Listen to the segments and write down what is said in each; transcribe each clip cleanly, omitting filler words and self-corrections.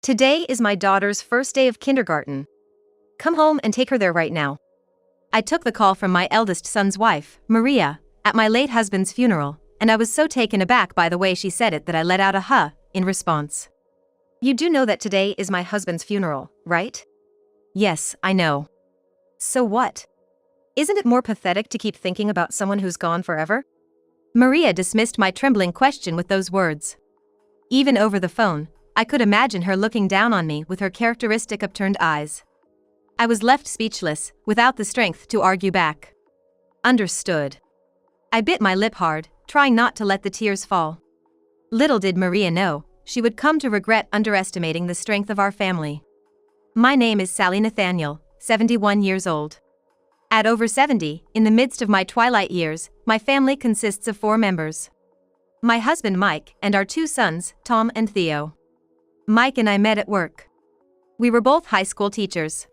Today is my daughter's first day of kindergarten. Come home and take her there right now. I took the call from my eldest son's wife, Maria, at my late husband's funeral, and I was so taken aback by the way she said it that I let out a huh in response. You do know that today is my husband's funeral, right? Yes, I know. So what? Isn't it more pathetic to keep thinking about someone who's gone forever? Maria dismissed my trembling question with those words. Even over the phone, I could imagine her looking down on me with her characteristic upturned eyes. I was left speechless, without the strength to argue back. Understood. I bit my lip hard, trying not to let the tears fall. Little did Maria know, she would come to regret underestimating the strength of our family. My name is Sally Nathaniel, 71 years old. At over 70, in the midst of my twilight years, my family consists of 4 members. My husband Mike and our 2 sons, Tom and Theo. Mike and I met at work. We were both high school teachers.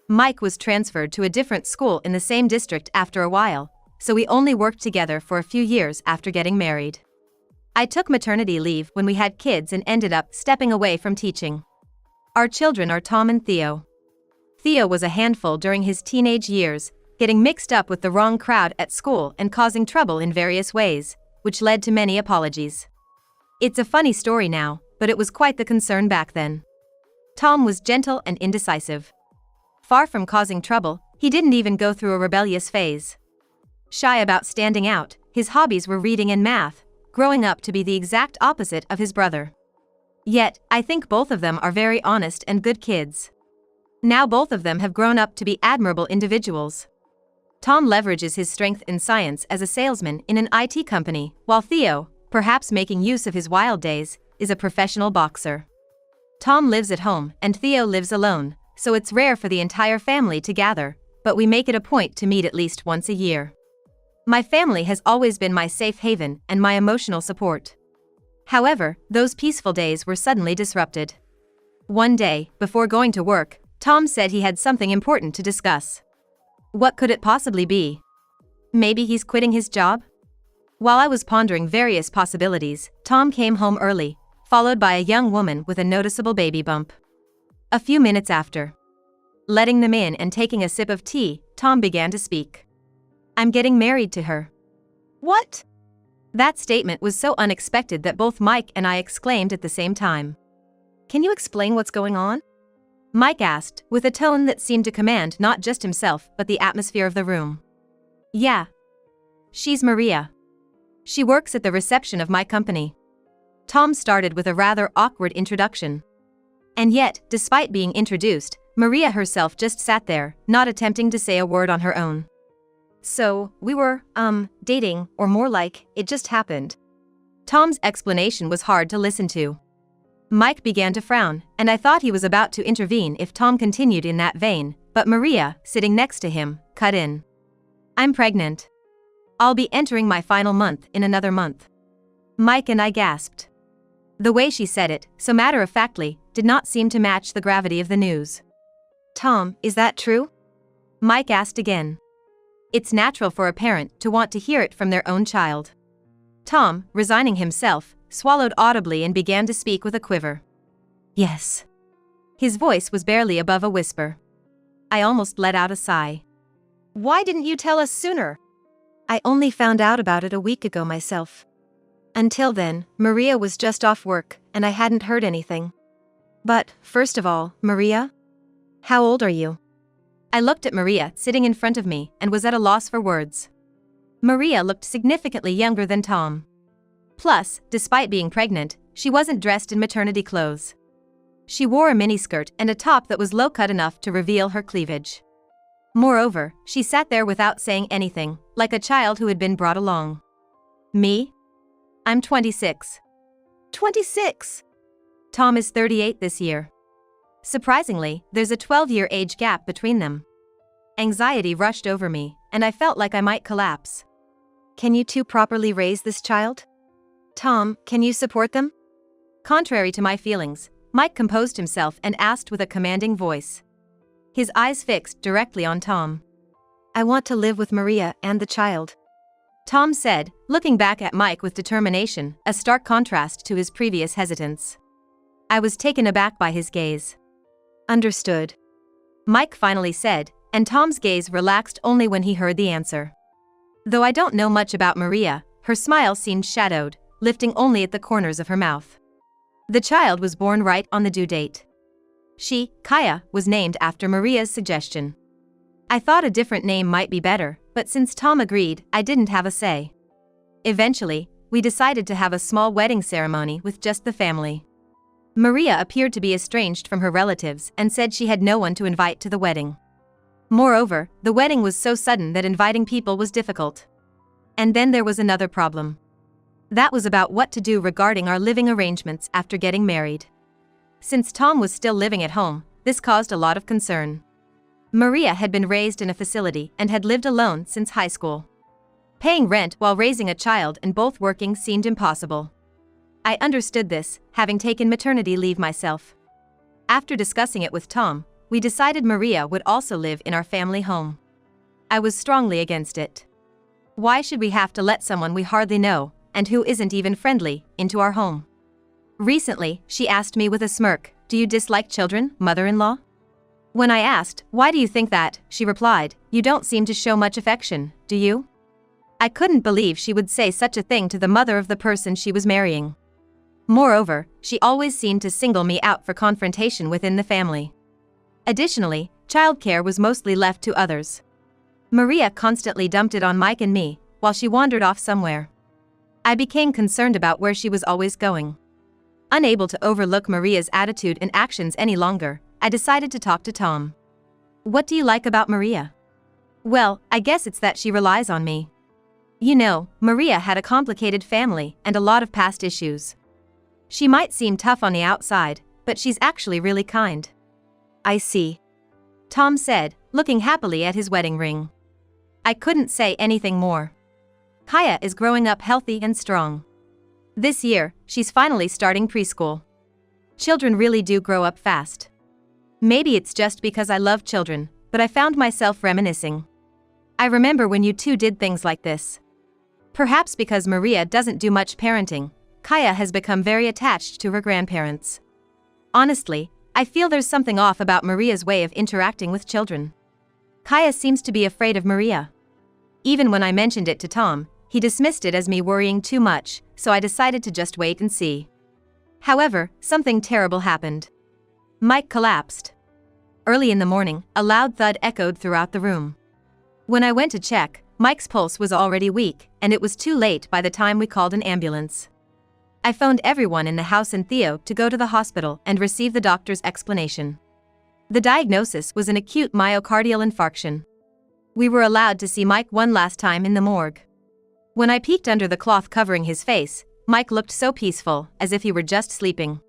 Mike was transferred to a different school in the same district after a while, so we only worked together for a few years after getting married. I took maternity leave when we had kids and ended up stepping away from teaching. Our children are Tom and Theo. Theo was a handful during his teenage years, getting mixed up with the wrong crowd at school and causing trouble in various ways, which led to many apologies. It's a funny story now, but it was quite the concern back then. Tom was gentle and indecisive. Far from causing trouble, he didn't even go through a rebellious phase. Shy about standing out, his hobbies were reading and math, growing up to be the exact opposite of his brother. Yet, I think both of them are very honest and good kids. Now both of them have grown up to be admirable individuals. Tom leverages his strength in science as a salesman in an IT company, while Theo, perhaps making use of his wild days, is a professional boxer. Tom lives at home and Theo lives alone, so it's rare for the entire family to gather, but we make it a point to meet at least once a year. My family has always been my safe haven and my emotional support. However, those peaceful days were suddenly disrupted. One day, before going to work, Tom said he had something important to discuss. What could it possibly be? Maybe he's quitting his job? While I was pondering various possibilities, Tom came home early, followed by a young woman with a noticeable baby bump. A few minutes after, letting them in and taking a sip of tea, Tom began to speak. I'm getting married to her. What? That statement was so unexpected that both Mike and I exclaimed at the same time. Can you explain what's going on? Mike asked, with a tone that seemed to command not just himself but the atmosphere of the room. Yeah. She's Maria. She works at the reception of my company. Tom started with a rather awkward introduction. And yet, despite being introduced, Maria herself just sat there, not attempting to say a word on her own. So, we were, dating, or more like, it just happened. Tom's explanation was hard to listen to. Mike began to frown, and I thought he was about to intervene if Tom continued in that vein, but Maria, sitting next to him, cut in. I'm pregnant. I'll be entering my final month in another month. Mike and I gasped. The way she said it, so matter-of-factly, did not seem to match the gravity of the news. Tom, is that true? Mike asked again. It's natural for a parent to want to hear it from their own child. Tom, resigning himself, swallowed audibly and began to speak with a quiver. Yes. His voice was barely above a whisper. I almost let out a sigh. Why didn't you tell us sooner? I only found out about it a week ago myself. Until then, Maria was just off work, and I hadn't heard anything. But, first of all, Maria? How old are you? I looked at Maria sitting in front of me and was at a loss for words. Maria looked significantly younger than Tom. Plus, despite being pregnant, she wasn't dressed in maternity clothes. She wore a miniskirt and a top that was low-cut enough to reveal her cleavage. Moreover, she sat there without saying anything, like a child who had been brought along. Me? I'm 26. 26? Tom is 38 this year. Surprisingly, there's a 12-year age gap between them. Anxiety rushed over me, and I felt like I might collapse. Can you two properly raise this child? Tom, can you support them? Contrary to my feelings, Mike composed himself and asked with a commanding voice. His eyes fixed directly on Tom. I want to live with Maria and the child. Tom said, looking back at Mike with determination, a stark contrast to his previous hesitance. I was taken aback by his gaze. Understood, Mike finally said, and Tom's gaze relaxed only when he heard the answer. Though I don't know much about Maria, her smile seemed shadowed, lifting only at the corners of her mouth. The child was born right on the due date. She, Kaya, was named after Maria's suggestion. I thought a different name might be better, but since Tom agreed, I didn't have a say. Eventually, we decided to have a small wedding ceremony with just the family. Maria appeared to be estranged from her relatives and said she had no one to invite to the wedding. Moreover, the wedding was so sudden that inviting people was difficult. And then there was another problem. That was about what to do regarding our living arrangements after getting married. Since Tom was still living at home, this caused a lot of concern. Maria had been raised in a facility and had lived alone since high school. Paying rent while raising a child and both working seemed impossible. I understood this, having taken maternity leave myself. After discussing it with Tom, we decided Maria would also live in our family home. I was strongly against it. Why should we have to let someone we hardly know, and who isn't even friendly, into our home? Recently, she asked me with a smirk, "Do you dislike children, mother-in-law?" When I asked, "Why do you think that?" she replied, "You don't seem to show much affection, do you?" I couldn't believe she would say such a thing to the mother of the person she was marrying. Moreover, she always seemed to single me out for confrontation within the family. Additionally, childcare was mostly left to others. Maria constantly dumped it on Mike and me, while she wandered off somewhere. I became concerned about where she was always going. Unable to overlook Maria's attitude and actions any longer, I decided to talk to Tom. "What do you like about Maria?" "Well, I guess it's that she relies on me. You know, Maria had a complicated family and a lot of past issues. She might seem tough on the outside, but she's actually really kind." "I see," Tom said, looking happily at his wedding ring. I couldn't say anything more. Kaya is growing up healthy and strong. This year, she's finally starting preschool. Children really do grow up fast. Maybe it's just because I love children, but I found myself reminiscing. I remember when you two did things like this. Perhaps because Maria doesn't do much parenting, Kaya has become very attached to her grandparents. Honestly, I feel there's something off about Maria's way of interacting with children. Kaya seems to be afraid of Maria. Even when I mentioned it to Tom, he dismissed it as me worrying too much, so I decided to just wait and see. However, something terrible happened. Mike collapsed. Early in the morning, a loud thud echoed throughout the room. When I went to check, Mike's pulse was already weak, and it was too late by the time we called an ambulance. I phoned everyone in the house and Theo to go to the hospital and receive the doctor's explanation. The diagnosis was an acute myocardial infarction. We were allowed to see Mike one last time in the morgue. When I peeked under the cloth covering his face, Mike looked so peaceful, as if he were just sleeping.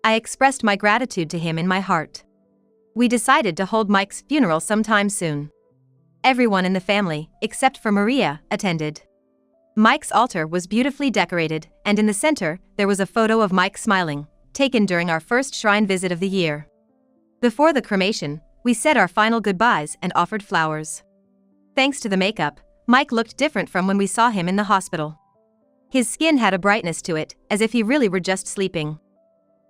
I expressed my gratitude to him in my heart. We decided to hold Mike's funeral sometime soon. Everyone in the family, except for Maria, attended. Mike's altar was beautifully decorated, and in the center, there was a photo of Mike smiling, taken during our first shrine visit of the year. Before the cremation, we said our final goodbyes and offered flowers. Thanks to the makeup, Mike looked different from when we saw him in the hospital. His skin had a brightness to it, as if he really were just sleeping.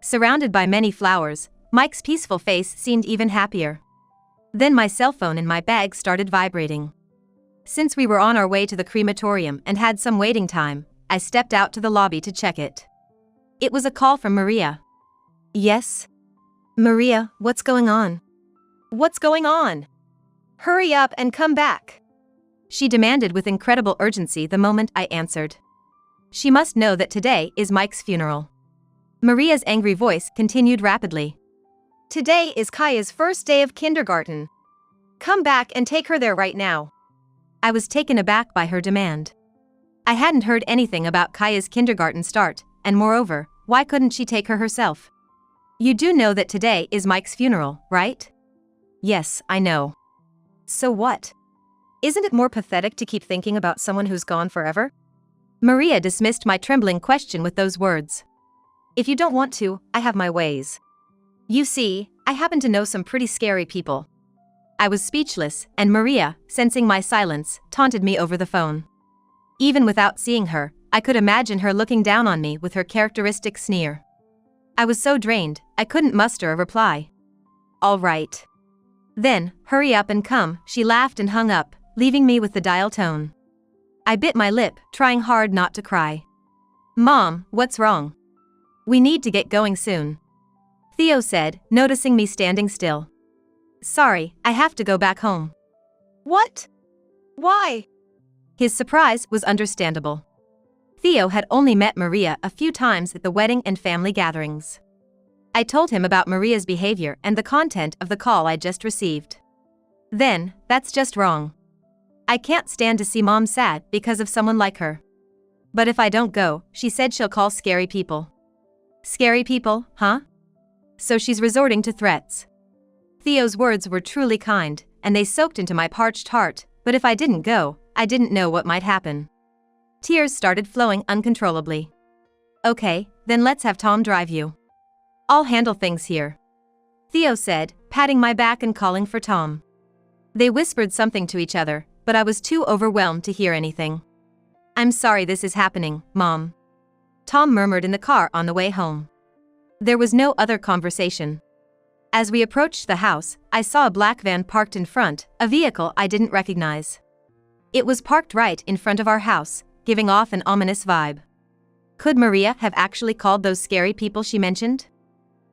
Surrounded by many flowers, Mike's peaceful face seemed even happier. Then my cell phone in my bag started vibrating. Since we were on our way to the crematorium and had some waiting time, I stepped out to the lobby to check it. It was a call from Maria. "Yes? Maria, what's going on?" "What's going on? Hurry up and come back," she demanded with incredible urgency the moment I answered. She must know that today is Mike's funeral. Maria's angry voice continued rapidly. "Today is Kaya's first day of kindergarten. Come back and take her there right now." I was taken aback by her demand. I hadn't heard anything about Kaya's kindergarten start, and moreover, why couldn't she take her herself? "You do know that today is Mike's funeral, right?" "Yes, I know." "So what? Isn't it more pathetic to keep thinking about someone who's gone forever?" Maria dismissed my trembling question with those words. "If you don't want to, I have my ways. You see, I happen to know some pretty scary people." I was speechless, and Maria, sensing my silence, taunted me over the phone. Even without seeing her, I could imagine her looking down on me with her characteristic sneer. I was so drained, I couldn't muster a reply. All right. Then, hurry up and come, she laughed and hung up, leaving me with the dial tone. I bit my lip, trying hard not to cry. Mom, what's wrong? We need to get going soon. Theo said, noticing me standing still. Sorry, I have to go back home. What? Why? His surprise was understandable. Theo had only met Maria a few times at the wedding and family gatherings. I told him about Maria's behavior and the content of the call I just received. Then, that's just wrong. I can't stand to see Mom sad because of someone like her. But if I don't go, she said she'll call scary people. Scary people, huh? So she's resorting to threats. Theo's words were truly kind, and they soaked into my parched heart, but if I didn't go, I didn't know what might happen. Tears started flowing uncontrollably. Okay, then let's have Tom drive you. I'll handle things here. Theo said, patting my back and calling for Tom. They whispered something to each other, but I was too overwhelmed to hear anything. I'm sorry this is happening, Mom. Tom murmured in the car on the way home. There was no other conversation. As we approached the house, I saw a black van parked in front, a vehicle I didn't recognize. It was parked right in front of our house, giving off an ominous vibe. Could Maria have actually called those scary people she mentioned?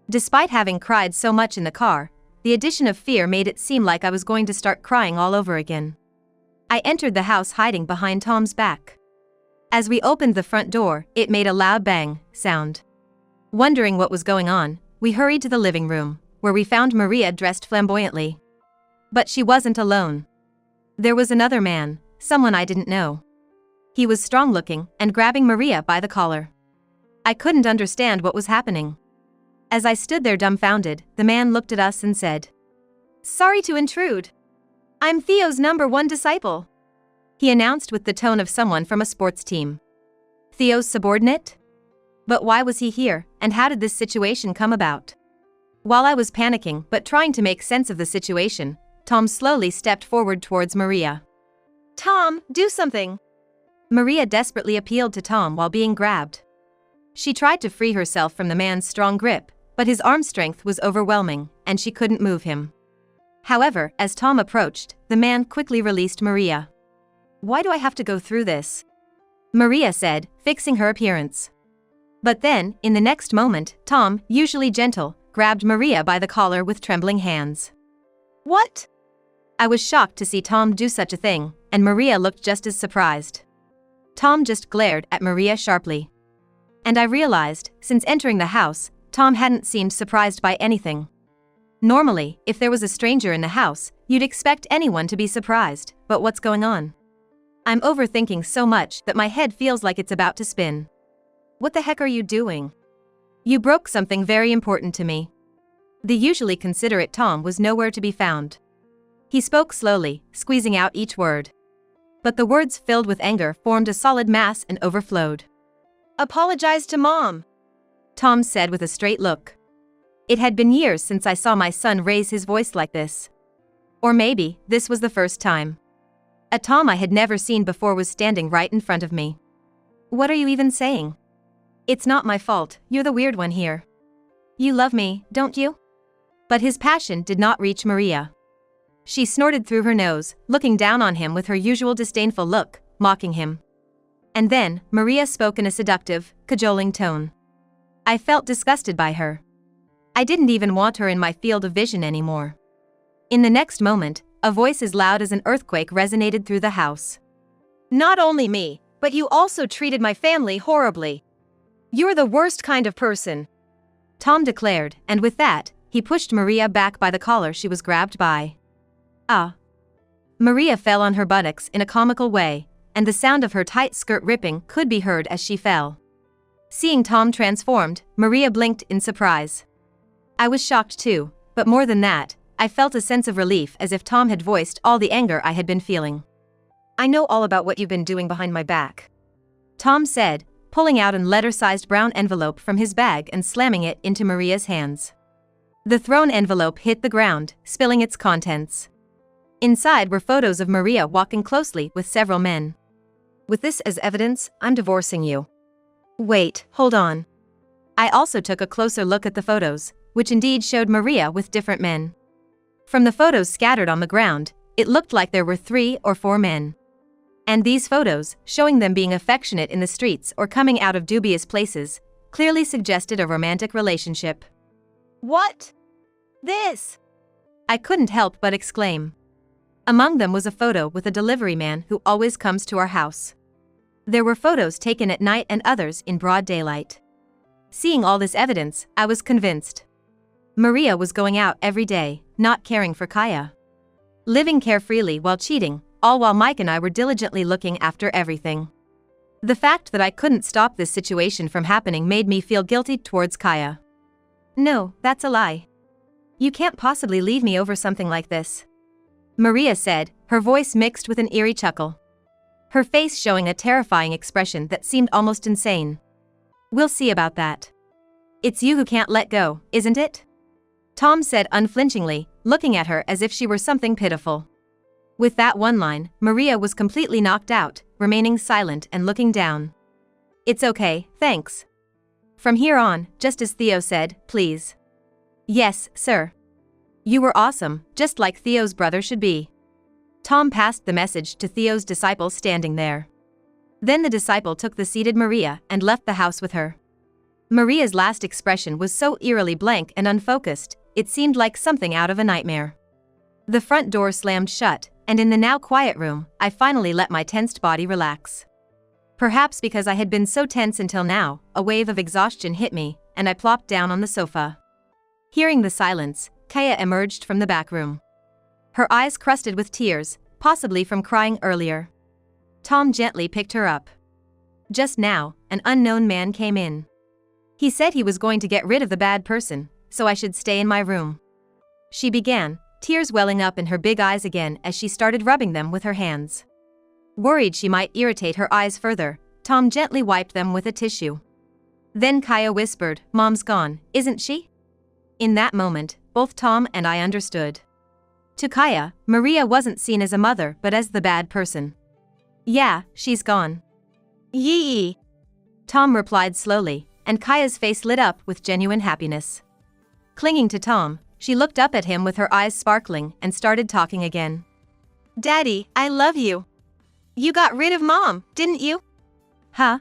Despite having cried so much in the car, the addition of fear made it seem like I was going to start crying all over again. I entered the house hiding behind Tom's back. As we opened the front door, it made a loud bang sound. Wondering what was going on, we hurried to the living room, where we found Maria dressed flamboyantly. But she wasn't alone. There was another man, someone I didn't know. He was strong-looking and grabbing Maria by the collar. I couldn't understand what was happening. As I stood there dumbfounded, the man looked at us and said, "Sorry to intrude. I'm Theo's #1 disciple," he announced with the tone of someone from a sports team. Theo's subordinate? But why was he here, and how did this situation come about? While I was panicking but trying to make sense of the situation, Tom slowly stepped forward towards Maria. Tom, do something. Maria desperately appealed to Tom while being grabbed. She tried to free herself from the man's strong grip, but his arm strength was overwhelming, and she couldn't move him. However, as Tom approached, the man quickly released Maria. Why do I have to go through this? Maria said, fixing her appearance. But then, in the next moment, Tom, usually gentle, grabbed Maria by the collar with trembling hands. What? I was shocked to see Tom do such a thing, and Maria looked just as surprised. Tom just glared at Maria sharply. And I realized, since entering the house, Tom hadn't seemed surprised by anything. Normally, if there was a stranger in the house, you'd expect anyone to be surprised, but what's going on? I'm overthinking so much that my head feels like it's about to spin. What the heck are you doing? You broke something very important to me. The usually considerate Tom was nowhere to be found. He spoke slowly, squeezing out each word. But the words filled with anger formed a solid mass and overflowed. Apologize to Mom, Tom said with a straight look. It had been years since I saw my son raise his voice like this. Or maybe, this was the first time. A Tom I had never seen before was standing right in front of me. What are you even saying? It's not my fault, you're the weird one here. You love me, don't you? But his passion did not reach Maria. She snorted through her nose, looking down on him with her usual disdainful look, mocking him. And then, Maria spoke in a seductive, cajoling tone. I felt disgusted by her. I didn't even want her in my field of vision anymore. In the next moment, a voice as loud as an earthquake resonated through the house. Not only me, but you also treated my family horribly. You're the worst kind of person, Tom declared, and with that, he pushed Maria back by the collar she was grabbed by. Ah. Maria fell on her buttocks in a comical way, and the sound of her tight skirt ripping could be heard as she fell. Seeing Tom transformed, Maria blinked in surprise. I was shocked too, but more than that, I felt a sense of relief as if Tom had voiced all the anger I had been feeling. I know all about what you've been doing behind my back, Tom said, pulling out an letter-sized brown envelope from his bag and slamming it into Maria's hands. The thrown envelope hit the ground, spilling its contents. Inside were photos of Maria walking closely with several men. With this as evidence, I'm divorcing you. Wait, hold on. I also took a closer look at the photos, which indeed showed Maria with different men. From the photos scattered on the ground, it looked like there were 3 or 4 men. And these photos, showing them being affectionate in the streets or coming out of dubious places, clearly suggested a romantic relationship. What? This? I couldn't help but exclaim. Among them was a photo with a delivery man who always comes to our house. There were photos taken at night and others in broad daylight. Seeing all this evidence, I was convinced. Maria was going out every day, not caring for Kaya. Living carefreely while cheating, all while Mike and I were diligently looking after everything. The fact that I couldn't stop this situation from happening made me feel guilty towards Kaya. No, that's a lie. You can't possibly leave me over something like this, Maria said, her voice mixed with an eerie chuckle. Her face showing a terrifying expression that seemed almost insane. We'll see about that. It's you who can't let go, isn't it? Tom said unflinchingly, looking at her as if she were something pitiful. With that one line, Maria was completely knocked out, remaining silent and looking down. It's okay, thanks. From here on, just as Theo said, please. Yes, sir. You were awesome, just like Theo's brother should be. Tom passed the message to Theo's disciple standing there. Then the disciple took the seated Maria and left the house with her. Maria's last expression was so eerily blank and unfocused, it seemed like something out of a nightmare. The front door slammed shut, and in the now quiet room, I finally let my tensed body relax. Perhaps because I had been so tense until now, a wave of exhaustion hit me, and I plopped down on the sofa. Hearing the silence, Kaya emerged from the back room. Her eyes crusted with tears, possibly from crying earlier. Tom gently picked her up. Just now, an unknown man came in. He said he was going to get rid of the bad person, so I should stay in my room. She began, tears welling up in her big eyes again as she started rubbing them with her hands. Worried she might irritate her eyes further, Tom gently wiped them with a tissue. Then Kaya whispered, "Mom's gone, isn't she?" In that moment, both Tom and I understood. To Kaya, Maria wasn't seen as a mother but as the bad person. Yeah, she's gone. Yee. Tom replied slowly, and Kaya's face lit up with genuine happiness. Clinging to Tom, she looked up at him with her eyes sparkling and started talking again. Daddy, I love you. You got rid of Mom, didn't you? Huh?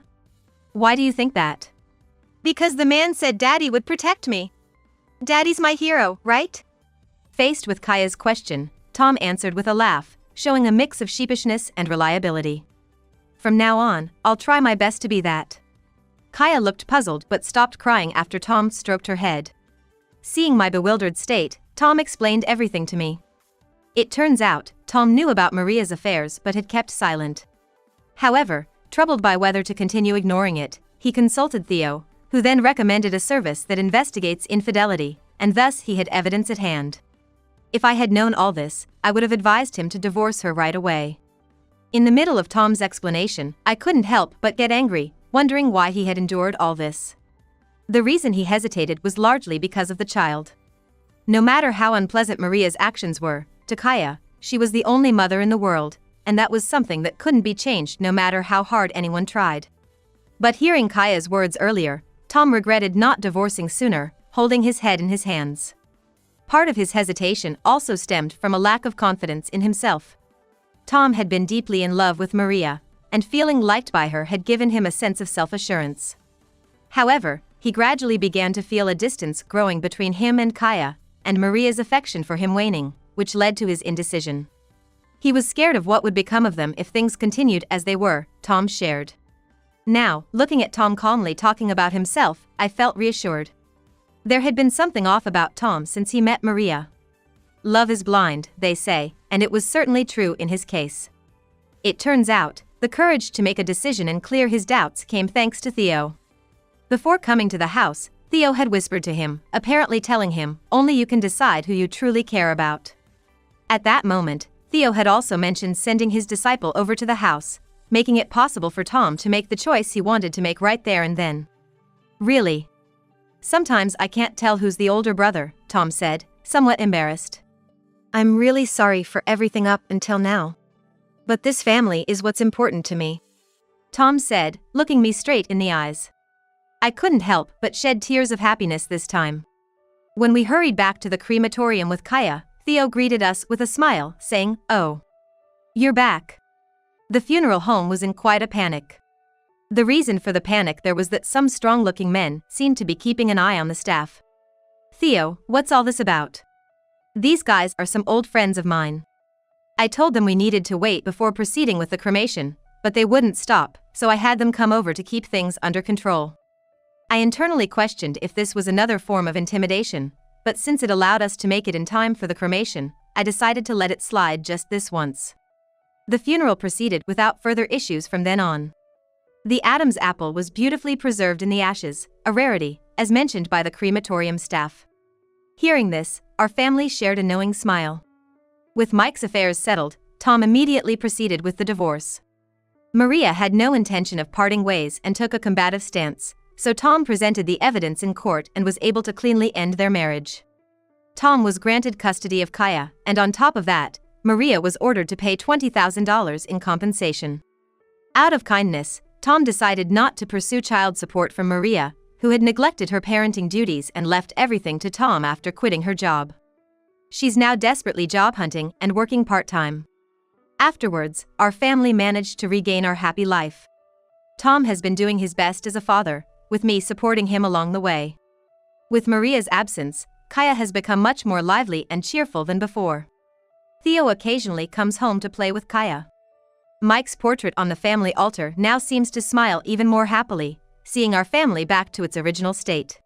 Why do you think that? Because the man said Daddy would protect me. Daddy's my hero, right? Faced with Kaya's question, Tom answered with a laugh, showing a mix of sheepishness and reliability. From now on, I'll try my best to be that. Kaya looked puzzled but stopped crying after Tom stroked her head. Seeing my bewildered state, Tom explained everything to me. It turns out, Tom knew about Maria's affairs but had kept silent. However, troubled by whether to continue ignoring it, he consulted Theo, who then recommended a service that investigates infidelity, and thus he had evidence at hand. If I had known all this, I would have advised him to divorce her right away. In the middle of Tom's explanation, I couldn't help but get angry, wondering why he had endured all this. The reason he hesitated was largely because of the child. No matter how unpleasant Maria's actions were, to Kaya, she was the only mother in the world, and that was something that couldn't be changed no matter how hard anyone tried. But hearing Kaya's words earlier, Tom regretted not divorcing sooner, holding his head in his hands. Part of his hesitation also stemmed from a lack of confidence in himself. Tom had been deeply in love with Maria, and feeling liked by her had given him a sense of self-assurance. However, he gradually began to feel a distance growing between him and Kaya, and Maria's affection for him waning, which led to his indecision. He was scared of what would become of them if things continued as they were, Tom shared. Now, looking at Tom calmly talking about himself, I felt reassured. There had been something off about Tom since he met Maria. Love is blind, they say, and it was certainly true in his case. It turns out, the courage to make a decision and clear his doubts came thanks to Theo. Before coming to the house, Theo had whispered to him, apparently telling him, only you can decide who you truly care about. At that moment, Theo had also mentioned sending his disciple over to the house, making it possible for Tom to make the choice he wanted to make right there and then. Really? Sometimes I can't tell who's the older brother, Tom said, somewhat embarrassed. I'm really sorry for everything up until now. But this family is what's important to me, Tom said, looking me straight in the eyes. I couldn't help but shed tears of happiness this time. When we hurried back to the crematorium with Kaya, Theo greeted us with a smile, saying, "Oh, you're back." The funeral home was in quite a panic. The reason for the panic there was that some strong-looking men seemed to be keeping an eye on the staff. "Theo, what's all this about?" "These guys are some old friends of mine. I told them we needed to wait before proceeding with the cremation, but they wouldn't stop, so I had them come over to keep things under control." I internally questioned if this was another form of intimidation, but since it allowed us to make it in time for the cremation, I decided to let it slide just this once. The funeral proceeded without further issues from then on. The Adam's apple was beautifully preserved in the ashes, a rarity, as mentioned by the crematorium staff. Hearing this, our family shared a knowing smile. With Mike's affairs settled, Tom immediately proceeded with the divorce. Maria had no intention of parting ways and took a combative stance, so Tom presented the evidence in court and was able to cleanly end their marriage. Tom was granted custody of Kaya, and on top of that, Maria was ordered to pay $20,000 in compensation. Out of kindness, Tom decided not to pursue child support from Maria, who had neglected her parenting duties and left everything to Tom after quitting her job. She's now desperately job hunting and working part-time. Afterwards, our family managed to regain our happy life. Tom has been doing his best as a father, with me supporting him along the way. With Maria's absence, Kaya has become much more lively and cheerful than before. Theo occasionally comes home to play with Kaya. Mike's portrait on the family altar now seems to smile even more happily, seeing our family back to its original state.